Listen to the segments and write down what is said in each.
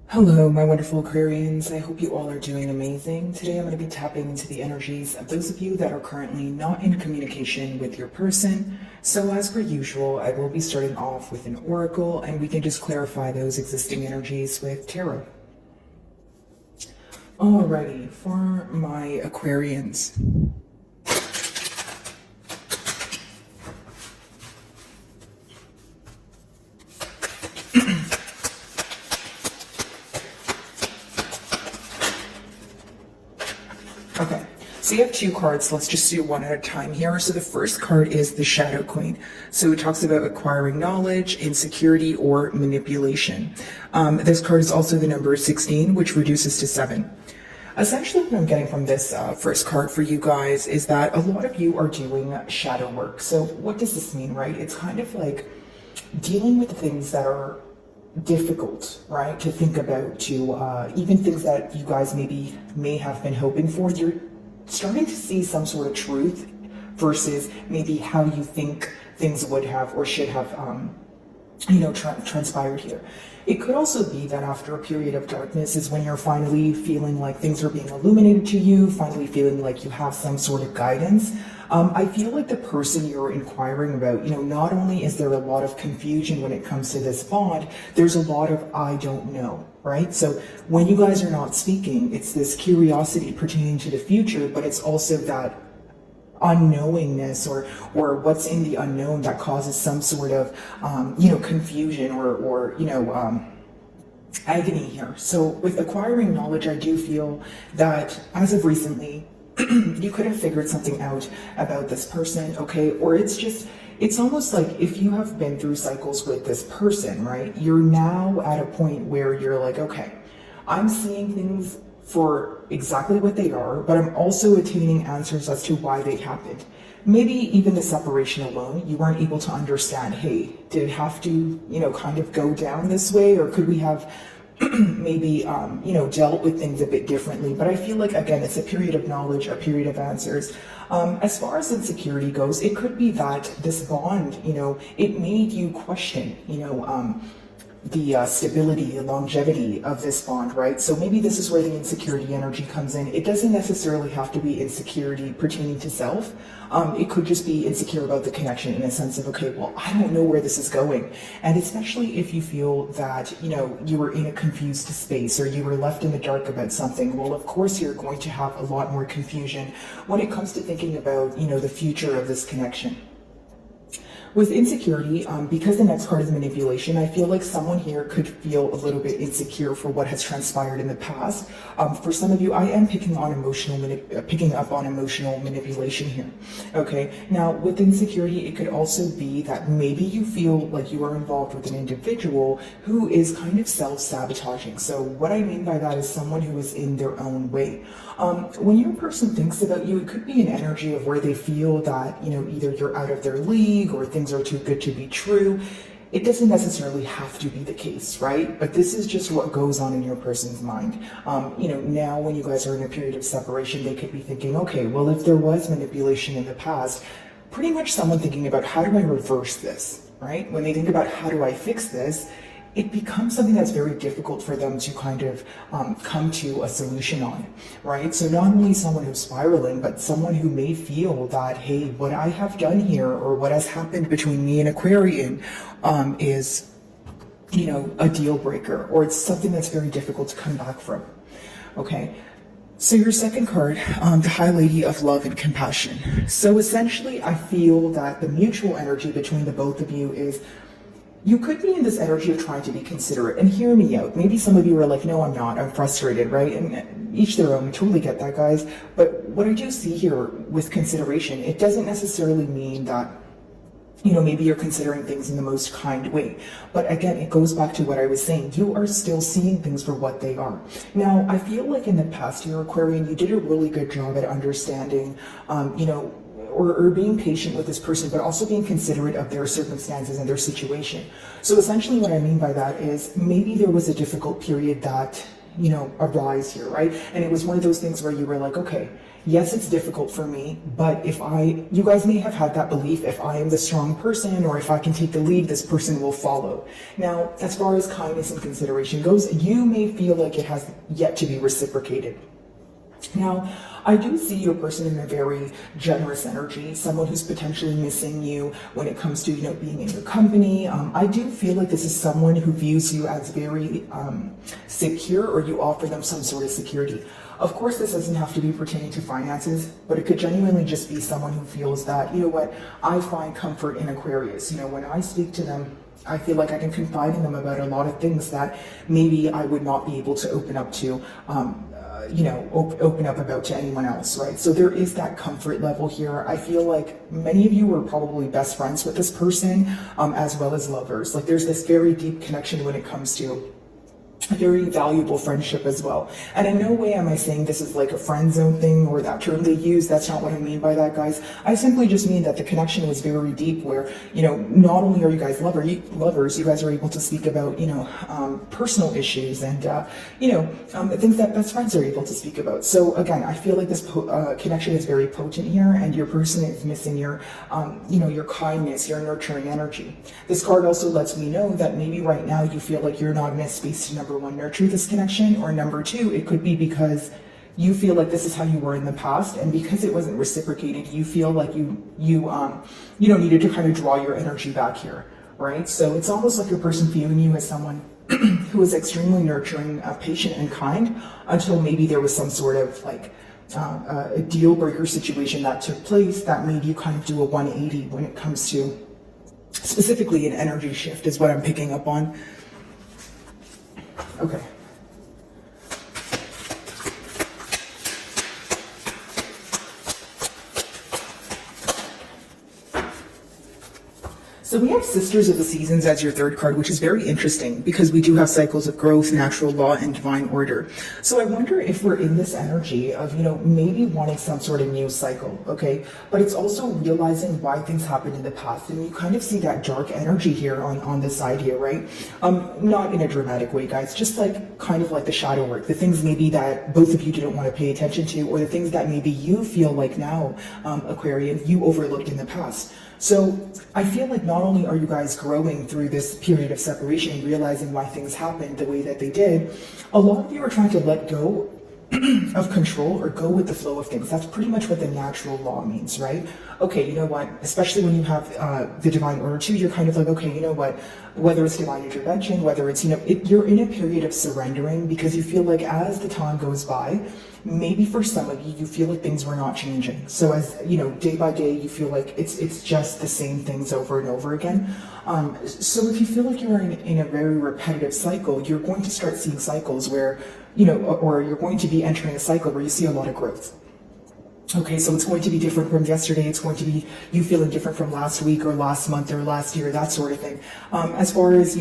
Hello, my wonderful Aquarians. I hope you all are doing amazing. Today I'm going to be tapping into the energies of those of you that are currently not in communication with your person. So as per usual, I will be starting off with an oracle and we can just clarify those existing energies with tarot. Alrighty, for my Aquarians. Okay, so you have two cards. Let's just do one at a time here. So the first card is the Shadow Queen. So it talks about acquiring knowledge, insecurity, or manipulation. This card is also the number 16, which reduces to 7. Essentially, what I'm getting from this first card for you guys is that a lot of you are doing shadow work. So what does this mean, right? It's kind of like dealing with things that are difficult, right, to think about, to even things that you guys may have been hoping for. You're starting to see some sort of truth versus maybe how you think things would have or should have transpired here. It could also be that after a period of darkness is when you're finally feeling like things are being illuminated to you, finally feeling like you have some sort of guidance. I feel like the person you're inquiring about, not only is there a lot of confusion when it comes to this bond, there's a lot of I don't know, right? So when you guys are not speaking, it's this curiosity pertaining to the future, but it's also that unknowingness or what's in the unknown that causes some sort of confusion or agony here. So with acquiring knowledge, I do feel that as of recently you could have figured something out about this person, okay? Or it's almost like if you have been through cycles with this person, right, you're now at a point where you're like, okay, I'm seeing things for exactly what they are, but I'm also attaining answers as to why they happened. Maybe even the separation alone, you weren't able to understand, hey, did it have to, kind of go down this way, or could we have maybe, dealt with things a bit differently? But I feel like, again, it's a period of knowledge, a period of answers. As far as insecurity goes, it could be that this bond, it made you question, the stability, the longevity of this bond, right? So maybe this is where the insecurity energy comes in. It doesn't necessarily have to be insecurity pertaining to self. It could just be insecure about the connection in a sense of, okay, well, I don't know where this is going. And especially if you feel that, you were in a confused space or you were left in the dark about something, well, of course, you're going to have a lot more confusion when it comes to thinking about, the future of this connection. With insecurity, because the next card is manipulation, I feel like someone here could feel a little bit insecure for what has transpired in the past. For some of you, I am picking up on emotional manipulation here. Okay, now with insecurity, it could also be that maybe you feel like you are involved with an individual who is kind of self-sabotaging. So what I mean by that is someone who is in their own way. When your person thinks about you, it could be an energy of where they feel that, either you're out of their league or things are too good to be true. It doesn't necessarily have to be the case, right? But this is just what goes on in your person's mind. Now when you guys are in a period of separation, they could be thinking, okay, well, if there was manipulation in the past, pretty much someone thinking about how do I reverse this, right? When they think about how do I fix this, it becomes something that's very difficult for them to kind of come to a solution on, right? So not only someone who's spiraling, but someone who may feel that, hey, what I have done here or what has happened between me and Aquarian is, a deal breaker, or it's something that's very difficult to come back from, okay? So your second card, the High Lady of Love and Compassion. So essentially, I feel that the mutual energy between the both of you is you could be in this energy of trying to be considerate, and hear me out. Maybe some of you are like, no, I'm not, I'm frustrated, right? And each their own, I totally get that, guys. But what I do see here with consideration, it doesn't necessarily mean that, maybe you're considering things in the most kind way. But again, it goes back to what I was saying. You are still seeing things for what they are. Now, I feel like in the past year, Aquarian, you did a really good job at understanding, or being patient with this person, but also being considerate of their circumstances and their situation. So essentially what I mean by that is maybe there was a difficult period that arise here, right? And it was one of those things where you were like, okay, yes, it's difficult for me, but you guys may have had that belief, if I am the strong person or if I can take the lead, this person will follow. Now, as far as kindness and consideration goes, you may feel like it has yet to be reciprocated. Now, I do see your person in a very generous energy, someone who's potentially missing you when it comes to, being in your company. I do feel like this is someone who views you as very secure, or you offer them some sort of security. Of course, this doesn't have to be pertaining to finances, but it could genuinely just be someone who feels that, I find comfort in Aquarius. When I speak to them, I feel like I can confide in them about a lot of things that maybe I would not be able to open up to, open up about to anyone else, right? So there is that comfort level here. I feel like many of you are probably best friends with this person, as well as lovers. Like there's this very deep connection when it comes to a very valuable friendship as well. And in no way am I saying this is like a friend zone thing or that term they use. That's not what I mean by that, guys. I simply just mean that the connection was very deep where, not only are you guys lovers, you guys are able to speak about, personal issues and, things that best friends are able to speak about. So again, I feel like this connection is very potent here, and your person is missing your, your kindness, your nurturing energy. This card also lets me know that maybe right now you feel like you're not in a space to number one, nurture this connection, or number two, it could be because you feel like this is how you were in the past, and because it wasn't reciprocated, you feel like you needed to kind of draw your energy back here, right? So it's almost like your person viewing you as someone who is extremely nurturing, patient, and kind, until maybe there was some sort of like a deal breaker situation that took place that made you kind of do a 180 when it comes to specifically an energy shift, is what I'm picking up on. Okay. So we have Sisters of the Seasons as your third card, which is very interesting because we do have cycles of growth, natural law, and divine order. So I wonder if we're in this energy of, maybe wanting some sort of new cycle, okay? But it's also realizing why things happened in the past. And you kind of see that dark energy here on this side here, right? Not in a dramatic way, guys, just like kind of like the shadow work, the things maybe that both of you didn't want to pay attention to, or the things that maybe you feel like now, Aquarian, you overlooked in the past. So I feel like not only are you guys growing through this period of separation, realizing why things happened the way that they did, a lot of you are trying to let go of control or go with the flow of things. That's pretty much what the natural law means, right? Okay, you know what? Especially when you have the divine order too, you're kind of like, okay, you know what? Whether it's divine intervention, whether it's, you're in a period of surrendering because you feel like as the time goes by, maybe for some of you, you feel like things were not changing. So as, day by day, you feel like it's just the same things over and over again. So if you feel like you're in a very repetitive cycle, you're going to start seeing cycles where, or you're going to be entering a cycle where you see a lot of growth. Okay, so it's going to be different from yesterday. It's going to be you feeling different from last week or last month or last year, that sort of thing. As far as,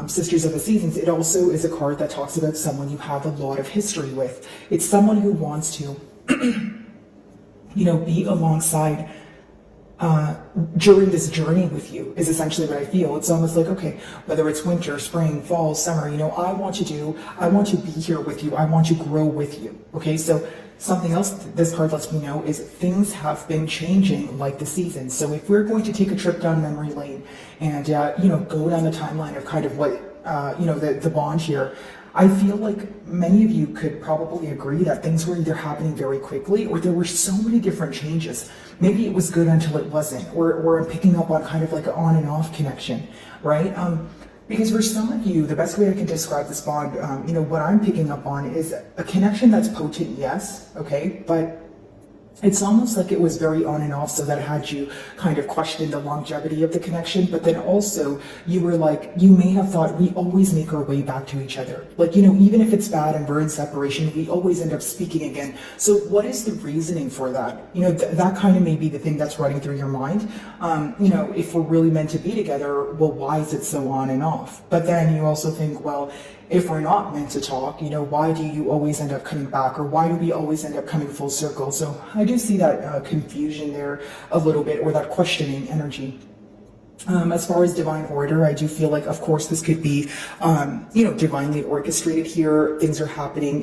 Sisters of the Seasons, it also is a card that talks about someone you have a lot of history with. It's someone who wants to, be alongside during this journey with you, is essentially what I feel. It's almost like, okay, whether it's winter, spring, fall, summer, I want to be here with you. I want to grow with you. Okay, so something else this card lets me know is things have been changing like the seasons. So if we're going to take a trip down memory lane and, go down the timeline of kind of what, the bond here, I feel like many of you could probably agree that things were either happening very quickly or there were so many different changes. Maybe it was good until it wasn't, or I'm picking up on kind of like an on and off connection, right? Because for some of you, the best way I can describe this bond, what I'm picking up on is a connection that's potent, yes, okay, but it's almost like it was very on and off, so that it had you kind of question the longevity of the connection, but then also you were like, you may have thought we always make our way back to each other. Like, even if it's bad and we're in separation, we always end up speaking again. So what is the reasoning for that? That kind of may be the thing that's running through your mind. If we're really meant to be together, well, why is it so on and off? But then you also think, well, if we're not meant to talk, why do you always end up coming back, or why do we always end up coming full circle? So I do see that confusion there a little bit, or that questioning energy. As far as divine order, I do feel like, of course, this could be, divinely orchestrated here. Things are happening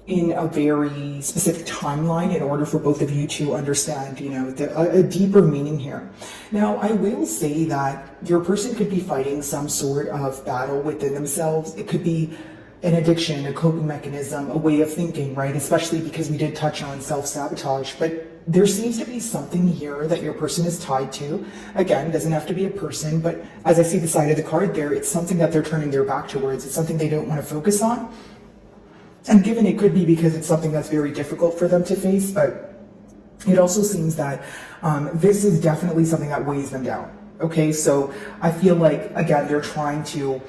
in a very specific timeline in order for both of you to understand, a deeper meaning here. Now, I will say that your person could be fighting some sort of battle within themselves. It could be an addiction, a coping mechanism, a way of thinking, right? Especially because we did touch on self-sabotage, but there seems to be something here that your person is tied to. Again, it doesn't have to be a person, but as I see the side of the card there, it's something that they're turning their back towards. It's something they don't want to focus on. And given it could be because it's something that's very difficult for them to face, but it also seems that this is definitely something that weighs them down. Okay, so I feel like, again, they're trying to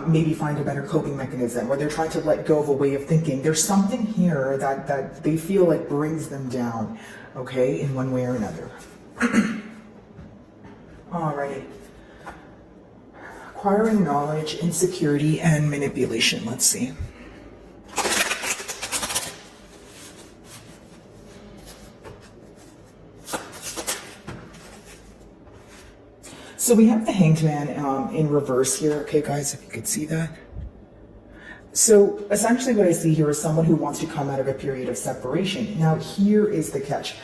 maybe find a better coping mechanism, or they're trying to let go of a way of thinking. There's something here that they feel like brings them down, okay, in one way or another. Alrighty. Acquiring knowledge, insecurity, and manipulation. Let's see. So we have the Hanged Man in reverse here. Okay, guys, if you could see that. So essentially what I see here is someone who wants to come out of a period of separation. Now, here is the catch.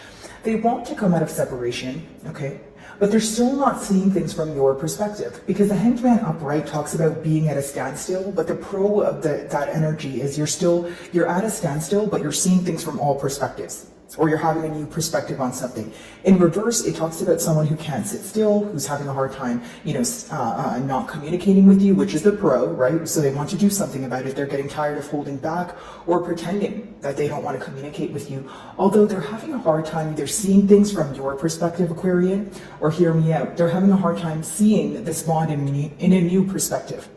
They want to come out of separation, okay, but they're still not seeing things from your perspective, because the Hanged Man upright talks about being at a standstill, but the pro of that energy is you're at a standstill, but you're seeing things from all perspectives, or you're having a new perspective on something. In reverse, it talks about someone who can't sit still, who's having a hard time, not communicating with you, which is the pro, right? So they want to do something about it. They're getting tired of holding back or pretending that they don't want to communicate with you. Although they're having a hard time either seeing things from your perspective, Aquarian, or hear me out, they're having a hard time seeing this bond in a new perspective.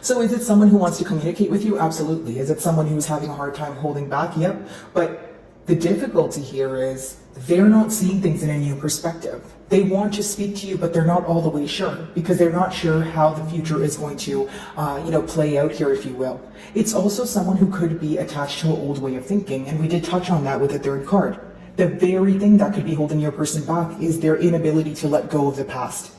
So is it someone who wants to communicate with you? Absolutely. Is it someone who's having a hard time holding back? Yep. But the difficulty here is they're not seeing things in a new perspective. They want to speak to you, but they're not all the way sure, because they're not sure how the future is going to, play out here, if you will. It's also someone who could be attached to an old way of thinking, and we did touch on that with the third card. The very thing that could be holding your person back is their inability to let go of the past.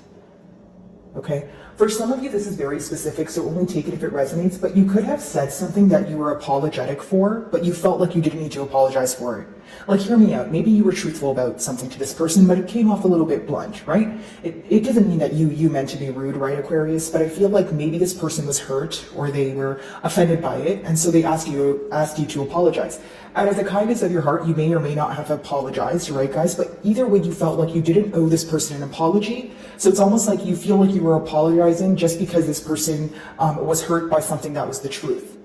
Okay? For some of you, this is very specific, so only take it if it resonates, but you could have said something that you were apologetic for, but you felt like you didn't need to apologize for it. Like, hear me out. Maybe you were truthful about something to this person, but it came off a little bit blunt, right? It doesn't mean that you meant to be rude, right, Aquarius? But I feel like maybe this person was hurt, or they were offended by it, and so they asked you to apologize. Out of the kindness of your heart, you may or may not have apologized, right, guys? But either way, you felt like you didn't owe this person an apology. So it's almost like you feel like you were apologizing just because this person was hurt by something that was the truth.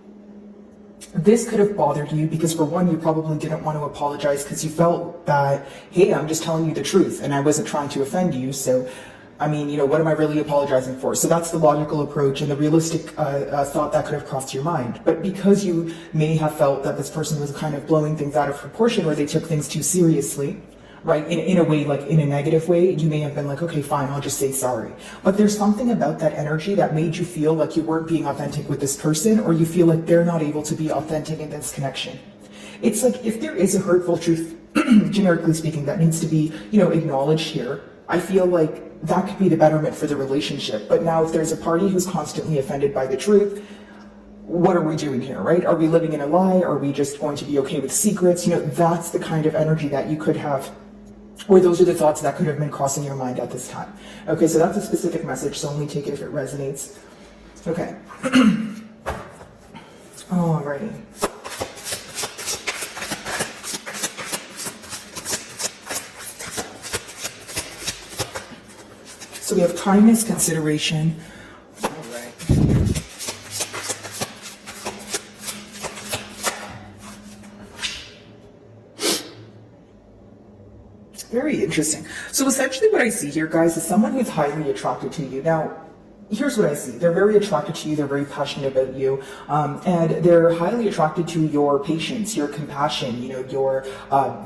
This could have bothered you because, for one, you probably didn't want to apologize because you felt that, hey, I'm just telling you the truth and I wasn't trying to offend you. So, I mean, what am I really apologizing for? So that's the logical approach and the realistic thought that could have crossed your mind. But because you may have felt that this person was kind of blowing things out of proportion, or they took things too seriously, right, in a way, like in a negative way, you may have been like, okay, fine, I'll just say sorry. But there's something about that energy that made you feel like you weren't being authentic with this person, or you feel like they're not able to be authentic in this connection. It's like, if there is a hurtful truth, generically speaking, that needs to be, acknowledged here, I feel like that could be the betterment for the relationship. But now if there's a party who's constantly offended by the truth, what are we doing here, right? Are we living in a lie? Are we just going to be okay with secrets? That's the kind of energy that you could have, or those are the thoughts that could have been crossing your mind at this time. Okay, so that's a specific message, so only take it if it resonates. Okay. Alrighty. So we have kindness, consideration. All right. Very interesting. So essentially what I see here, guys, is someone who's highly attracted to you. Now, here's what I see. They're very attracted to you. They're very passionate about you. And they're highly attracted to your patience, your compassion, you know, your,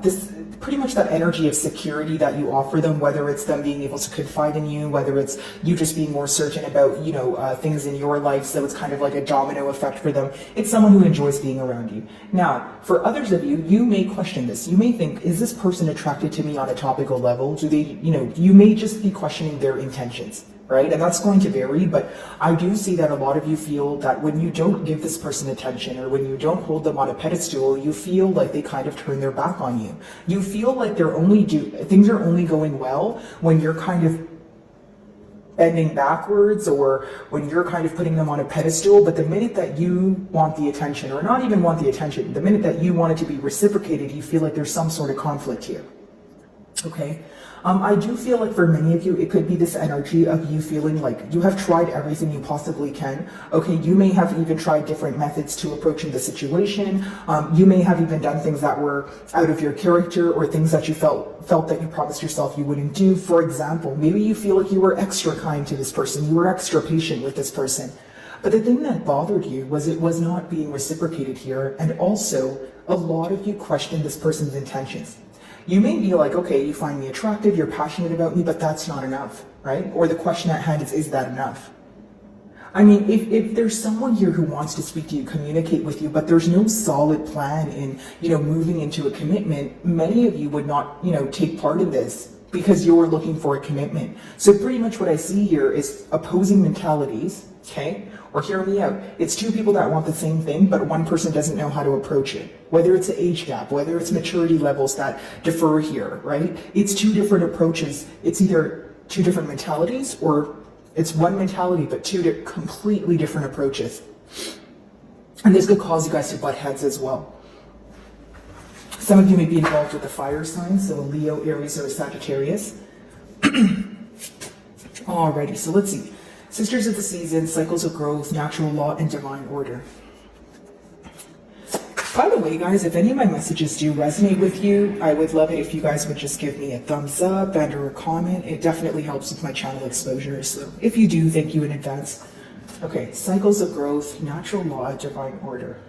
this, pretty much that energy of security that you offer them, whether it's them being able to confide in you, whether it's you just being more certain about, you know, things in your life. So it's kind of like a domino effect for them. It's someone who enjoys being around you. Now, for others of you, you may question this. You may think, is this person attracted to me on a topical level? Do they, you know, you may just be questioning their intentions. Right? And that's going to vary, but I do see that a lot of you feel that when you don't give this person attention or when you don't hold them on a pedestal, you feel like they kind of turn their back on you. You feel like things are only going well when you're kind of bending backwards or when you're kind of putting them on a pedestal, but the minute that you want the attention, or not even want the attention, the minute that you want it to be reciprocated, you feel like there's some sort of conflict here. Okay? I do feel like for many of you, it could be this energy of you feeling like you have tried everything you possibly can. Okay, you may have even tried different methods to approaching the situation. You may have even done things that were out of your character or things that you felt that you promised yourself you wouldn't do. For example, maybe you feel like you were extra kind to this person. You were extra patient with this person. But the thing that bothered you was it was not being reciprocated here. And also, a lot of you questioned this person's intentions. You may be like, okay, you find me attractive, you're passionate about me, but that's not enough, right? Or the question at hand is that enough? I mean, if there's someone here who wants to speak to you, communicate with you, but there's no solid plan in, you know, moving into a commitment, many of you would not, you know, take part in this because you're looking for a commitment. So pretty much what I see here is opposing mentalities, okay? Or hear me out. It's two people that want the same thing, but one person doesn't know how to approach it. Whether it's an age gap, whether it's maturity levels that differ here, right? It's two different approaches. It's either two different mentalities or it's one mentality, but two completely different approaches. And this could cause you guys to butt heads as well. Some of you may be involved with the fire signs, so Leo, Aries, or Sagittarius. Alrighty, so let's see. Sisters of the Season, Cycles of Growth, Natural Law, and Divine Order. By the way, guys, if any of my messages do resonate with you, I would love it if you guys would just give me a thumbs up and or a comment. It definitely helps with my channel exposure. So if you do, thank you in advance. Okay, Cycles of Growth, Natural Law, Divine Order.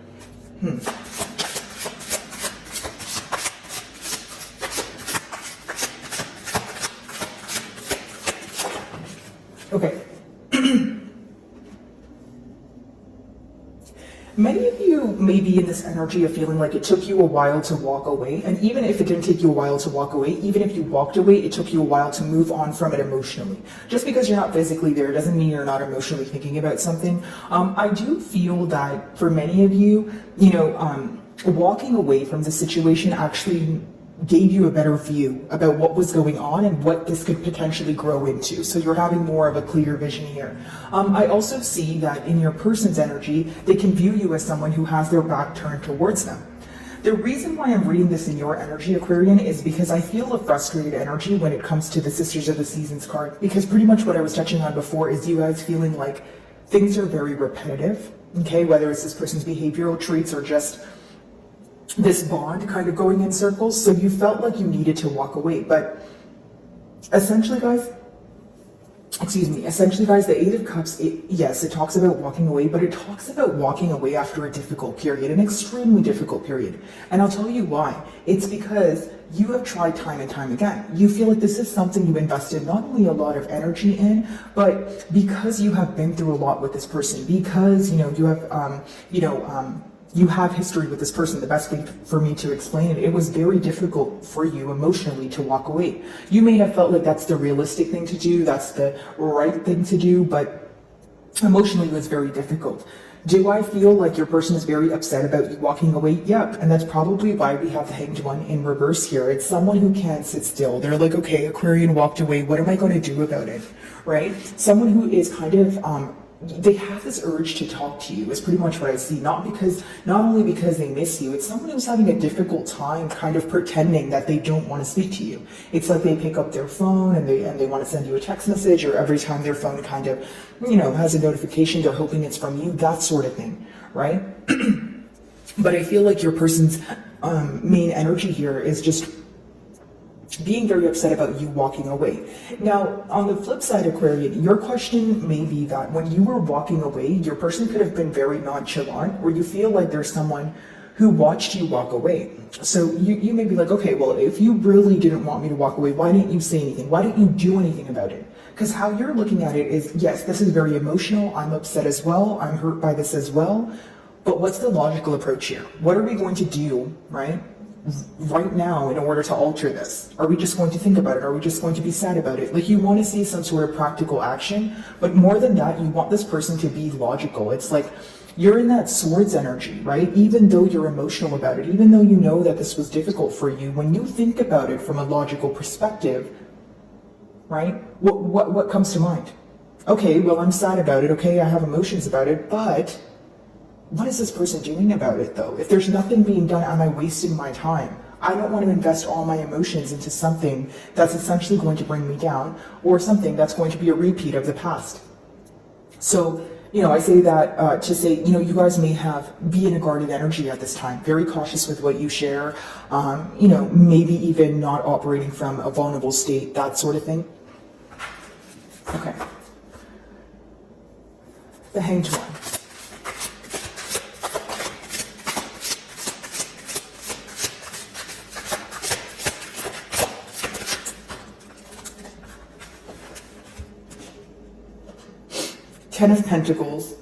Okay. Many of you may be in this energy of feeling like it took you a while to walk away. And even if it didn't take you a while to walk away, even if you walked away, it took you a while to move on from it emotionally. Just because you're not physically there doesn't mean you're not emotionally thinking about something. I do feel that for many of you, you know, walking away from the situation actually gave you a better view about what was going on and what this could potentially grow into. So you're having more of a clear vision here. I also see that in your person's energy, they can view you as someone who has their back turned towards them. The reason why I'm reading this in your energy, Aquarian, is because I feel a frustrated energy when it comes to the Sisters of the Seasons card, because pretty much what I was touching on before is you guys feeling like things are very repetitive, okay? Whether it's this person's behavioral traits or just this bond kind of going in circles. So you felt like you needed to walk away, but essentially guys, the Eight of Cups, yes, it talks about walking away, but it talks about walking away after a difficult period, an extremely difficult period. And I'll tell you why. It's because you have tried time and time again. You feel like this is something you invested not only a lot of energy in, but because you have been through a lot with this person, because, you know, you have, you have history with this person. The best way for me to explain it, it was very difficult for you emotionally to walk away. You may have felt like that's the realistic thing to do, that's the right thing to do, but emotionally it was very difficult. Do I feel like your person is very upset about you walking away? Yep, and that's probably why we have the Hanged One in reverse here. It's someone who can't sit still. They're like, okay, Aquarian walked away, what am I going to do about it, right? Someone who is kind of, they have this urge to talk to you is pretty much what I see. Not only because they miss you, it's someone who's having a difficult time kind of pretending that they don't want to speak to you. It's like they pick up their phone and they want to send you a text message, or every time their phone kind of, you know, has a notification, they're hoping it's from you, that sort of thing, right? But I feel like your person's main energy here is just being very upset about you walking away. Now, on the flip side, Aquarian, your question may be that when you were walking away, your person could have been very nonchalant, or you feel like there's someone who watched you walk away. So you may be like, okay, well, if you really didn't want me to walk away, why didn't you say anything? Why didn't you do anything about it? Because how you're looking at it is, yes, this is very emotional. I'm upset as well. I'm hurt by this as well. But what's the logical approach here? What are we going to do, right now in order to alter this? Are we just going to think about it? Are we just going to be sad about it? Like, you want to see some sort of practical action, but more than that, you want this person to be logical. It's like you're in that swords energy, right? Even though you're emotional about it, even though you know that this was difficult for you, when you think about it from a logical perspective, right? What comes to mind? Okay, well, I'm sad about it. Okay, I have emotions about it, but what is this person doing about it, though? If there's nothing being done, am I wasting my time? I don't want to invest all my emotions into something that's essentially going to bring me down, or something that's going to be a repeat of the past. So, I say that to say, you guys may be in a guarded energy at this time, very cautious with what you share, maybe even not operating from a vulnerable state, that sort of thing. Okay. The Hanged One. Ten of Pentacles,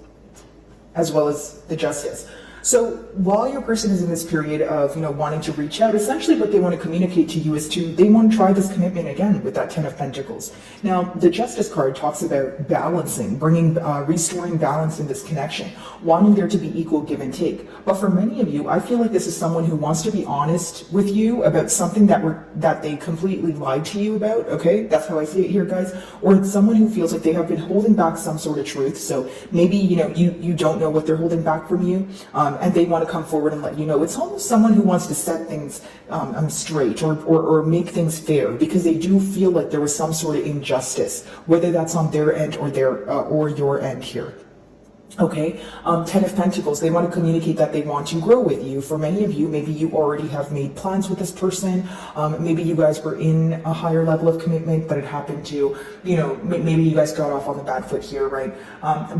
as well as the Justice. So while your person is in this period of, wanting to reach out, essentially what they want to communicate to you is they want to try this commitment again with that Ten of Pentacles. Now, the Justice card talks about balancing, restoring balance in this connection, wanting there to be equal give and take. But for many of you, I feel like this is someone who wants to be honest with you about something that they completely lied to you about, okay? That's how I see it here, guys. Or it's someone who feels like they have been holding back some sort of truth. So maybe, you don't know what they're holding back from you. And they want to come forward and let you know. It's almost someone who wants to set things straight or make things fair, because they do feel like there was some sort of injustice, whether that's on their end or your end here. Okay, Ten of Pentacles, they want to communicate that they want to grow with you. For many of you, maybe you already have made plans with this person. Maybe you guys were in a higher level of commitment, but it happened to, maybe you guys got off on the bad foot here, right?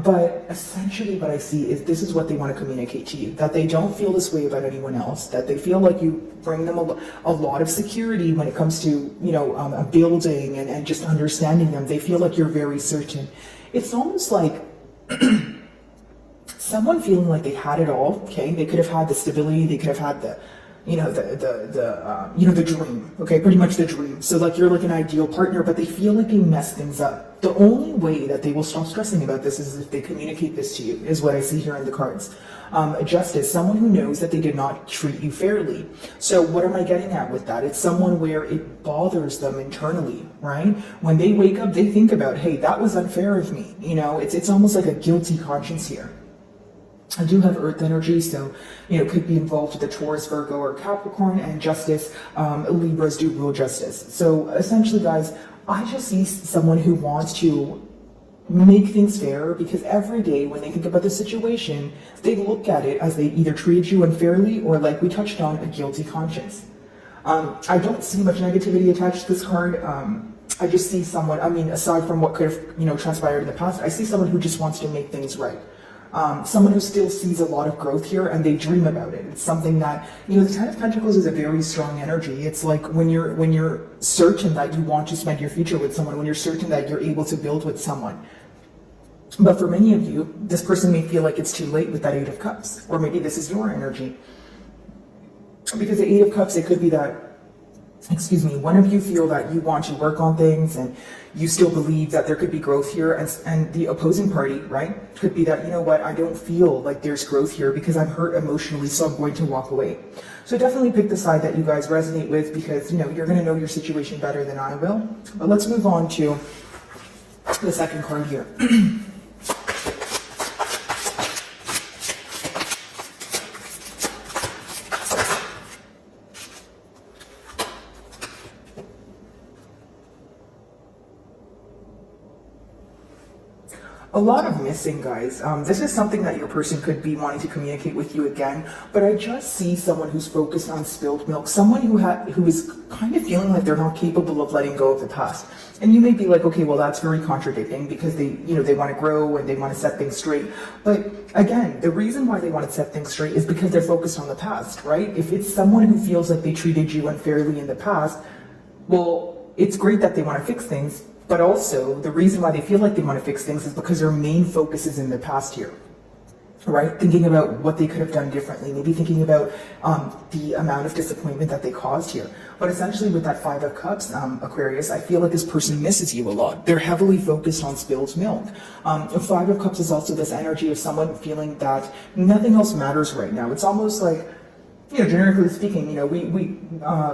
But essentially what I see is this is what they want to communicate to you, that they don't feel this way about anyone else, that they feel like you bring them a lot of security when it comes to, a building and just understanding them. They feel like you're very certain. It's almost like someone feeling like they had it all. Okay, they could have had the stability, they could have had the dream. Okay, pretty much the dream. So like you're like an ideal partner, but they feel like they mess things up. The only way that they will stop stressing about this is if they communicate this to you, is what I see here in the cards. Justice, someone who knows that they did not treat you fairly. So what am I getting at with that? It's someone where it bothers them internally, right? When they wake up, they think about, hey, that was unfair of me. It's almost like a guilty conscience here. I do have Earth energy, so, could be involved with the Taurus, Virgo, or Capricorn, and Justice. Libras do rule Justice. So essentially, guys, I just see someone who wants to make things fair, because every day when they think about the situation, they look at it as they either treated you unfairly or, like we touched on, a guilty conscience. I don't see much negativity attached to this card. I just see someone, aside from what could have, transpired in the past, I see someone who just wants to make things right. Someone who still sees a lot of growth here, and they dream about it. It's something that, the Ten of Pentacles is a very strong energy. It's like when you're certain that you want to spend your future with someone, when you're certain that you're able to build with someone. But for many of you, this person may feel like it's too late with that Eight of Cups, or maybe this is your energy. Because the Eight of Cups, it could be that, one of you feel that you want to work on things and you still believe that there could be growth here, and the opposing party, right, could be that, I don't feel like there's growth here because I'm hurt emotionally, so I'm going to walk away. So definitely pick the side that you guys resonate with, because, you're going to know your situation better than I will. But let's move on to the second card here. a lot of missing, guys. This is something that your person could be wanting to communicate with you again, but I just see someone who's focused on spilled milk, someone who is kind of feeling like they're not capable of letting go of the past. And you may be like, okay, well, that's very contradicting because they want to grow and they want to set things straight. But again, the reason why they want to set things straight is because they're focused on the past, right? If it's someone who feels like they treated you unfairly in the past, well, it's great that they want to fix things, but also the reason why they feel like they want to fix things is because their main focus is in the past here, right? Thinking about what they could have done differently, maybe thinking about the amount of disappointment that they caused here. But essentially with that Five of Cups, Aquarius, I feel like this person misses you a lot. They're heavily focused on spilled milk. Five of Cups is also this energy of someone feeling that nothing else matters right now. It's almost like, generically speaking,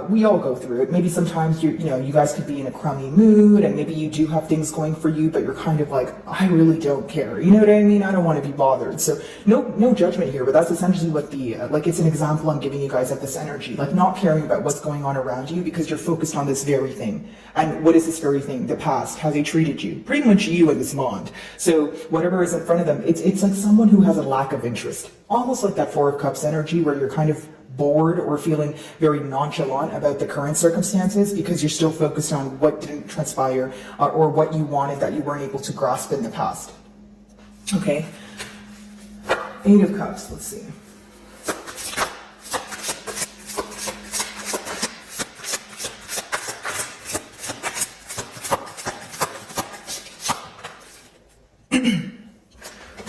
we all go through it. Maybe sometimes you guys could be in a crummy mood and maybe you do have things going for you, but you're kind of like, I really don't care. You know what I mean? I don't want to be bothered. So no judgment here, but that's essentially what it's an example I'm giving you guys of this energy, like not caring about what's going on around you because you're focused on this very thing. And what is this very thing? The past, how they treated you, pretty much you and this bond. So whatever is in front of them, it's like someone who has a lack of interest, almost like that Four of Cups energy where you're kind of bored or feeling very nonchalant about the current circumstances because you're still focused on what didn't transpire or what you wanted that you weren't able to grasp in the past. Okay. Eight of Cups, let's see.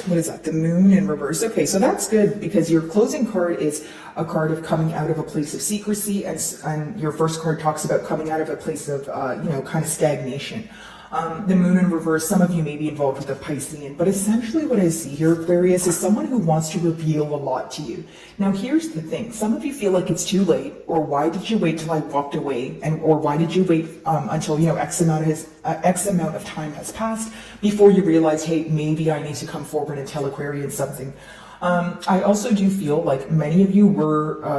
What is that? The Moon in reverse. Okay, so that's good because your closing card is a card of coming out of a place of secrecy, and your first card talks about coming out of a place of, kind of stagnation. The Moon in reverse, some of you may be involved with the Piscean, but essentially what I see here, Aquarius, is someone who wants to reveal a lot to you. Now, here's the thing. Some of you feel like it's too late, or why did you wait till I walked away, or why did you wait until, X amount of time has passed before you realize, hey, maybe I need to come forward and tell Aquarians something. I also do feel like many of you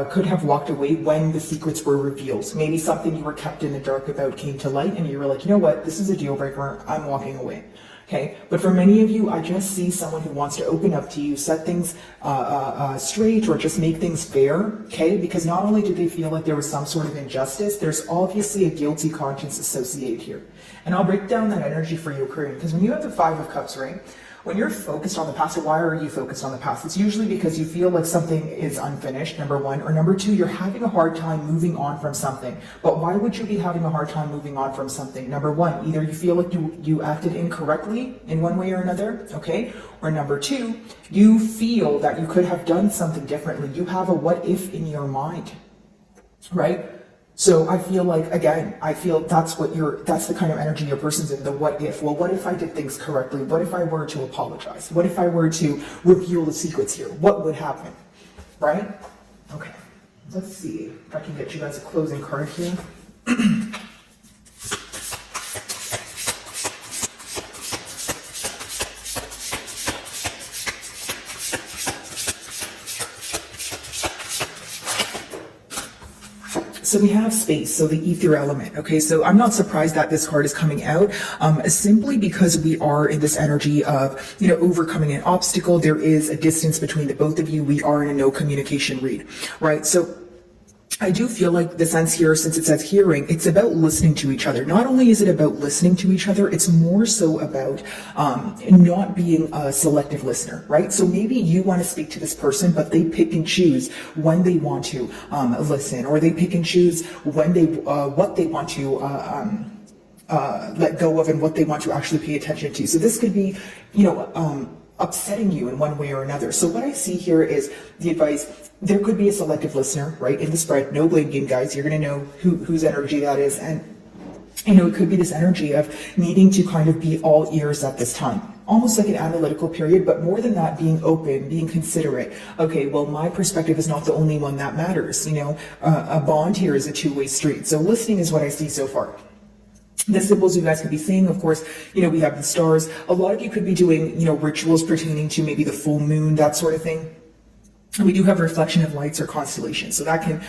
could have walked away when the secrets were revealed. Maybe something you were kept in the dark about came to light and you were like, you know what, this is a deal breaker, I'm walking away. Okay, but for many of you, I just see someone who wants to open up to you, set things straight, or just make things fair, okay? Because not only do they feel like there was some sort of injustice, there's obviously a guilty conscience associated here. And I'll break down that energy for you, Aquarian, because when you have the Five of Cups, right? When you're focused on the past, why are you focused on the past? It's usually because you feel like something is unfinished, number one, or number two, you're having a hard time moving on from something. But why would you be having a hard time moving on from something? Number one, either you feel like you acted incorrectly in one way or another, okay? Or number two, you feel that you could have done something differently. You have a what if in your mind, right? So I feel like, again, that's the kind of energy your person's in, the what if. Well, what if I did things correctly? What if I were to apologize? What if I were to reveal the secrets here? What would happen, right? Okay, let's see if I can get you guys a closing card here. So we have space, so the ether element, okay? So I'm not surprised that this card is coming out, simply because we are in this energy of, overcoming an obstacle. There is a distance between the both of you. We are in a no communication read, right? So I do feel like the sense here, since it says hearing, it's about listening to each other. Not only is it about listening to each other, it's more so about not being a selective listener, right? So maybe you want to speak to this person, but they pick and choose when they want to listen, or they pick and choose when what they want to let go of and what they want to actually pay attention to. So this could be, upsetting you in one way or another. So what I see here is the advice. There could be a selective listener, right, in the spread. No blame game, guys. You're going to know whose energy that is. And, it could be this energy of needing to kind of be all ears at this time. Almost like an analytical period, but more than that, being open, being considerate. Okay, well, my perspective is not the only one that matters. A bond here is a two-way street. So listening is what I see so far. The symbols you guys could be seeing, of course, we have the stars. A lot of you could be doing, rituals pertaining to maybe the full moon, that sort of thing. We do have reflection of lights or constellations, so that can,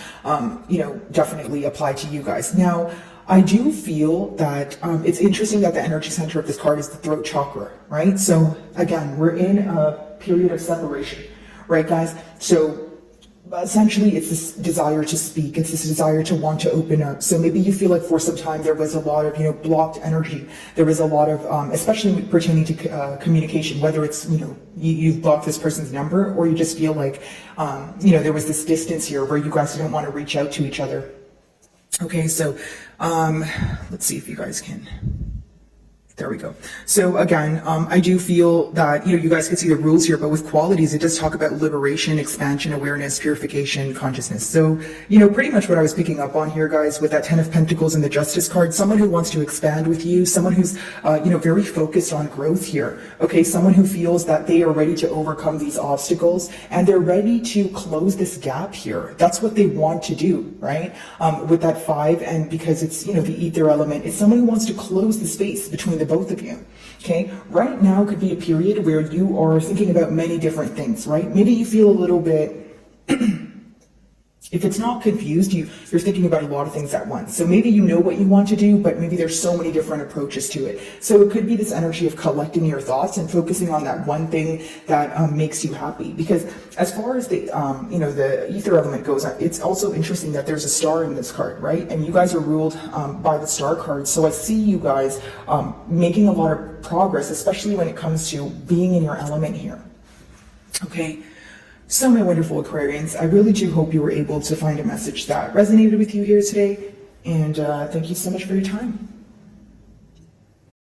definitely apply to you guys. Now, I do feel that it's interesting that the energy center of this card is the throat chakra, right? So again, we're in a period of separation, right, guys? So essentially it's this desire to speak, it's this desire to want to open up. So maybe you feel like for some time there was a lot of, blocked energy. There was a lot of, especially pertaining to communication, whether it's, you've blocked this person's number, or you just feel like, there was this distance here where you guys didn't want to reach out to each other. Okay, so let's see if you guys can. There we go. So again, I do feel that, you guys can see the rules here, but with qualities, it does talk about liberation, expansion, awareness, purification, consciousness. So, pretty much what I was picking up on here, guys, with that 10 of Pentacles and the Justice card, someone who wants to expand with you, someone who's, very focused on growth here. Okay, someone who feels that they are ready to overcome these obstacles and they're ready to close this gap here. That's what they want to do, right? With that 5, and because it's, the ether element, it's someone who wants to close the space between the both of you. Okay, right now could be a period where you are thinking about many different things, right? Maybe you feel a little bit if it's not confused, you're thinking about a lot of things at once. So maybe you know what you want to do, but maybe there's so many different approaches to it. So it could be this energy of collecting your thoughts and focusing on that one thing that makes you happy. Because as far as the the ether element goes, it's also interesting that there's a star in this card, right? And you guys are ruled by the star card. So I see you guys making a lot of progress, especially when it comes to being in your element here. Okay. So my wonderful Aquarians, I really do hope you were able to find a message that resonated with you here today. And thank you so much for your time.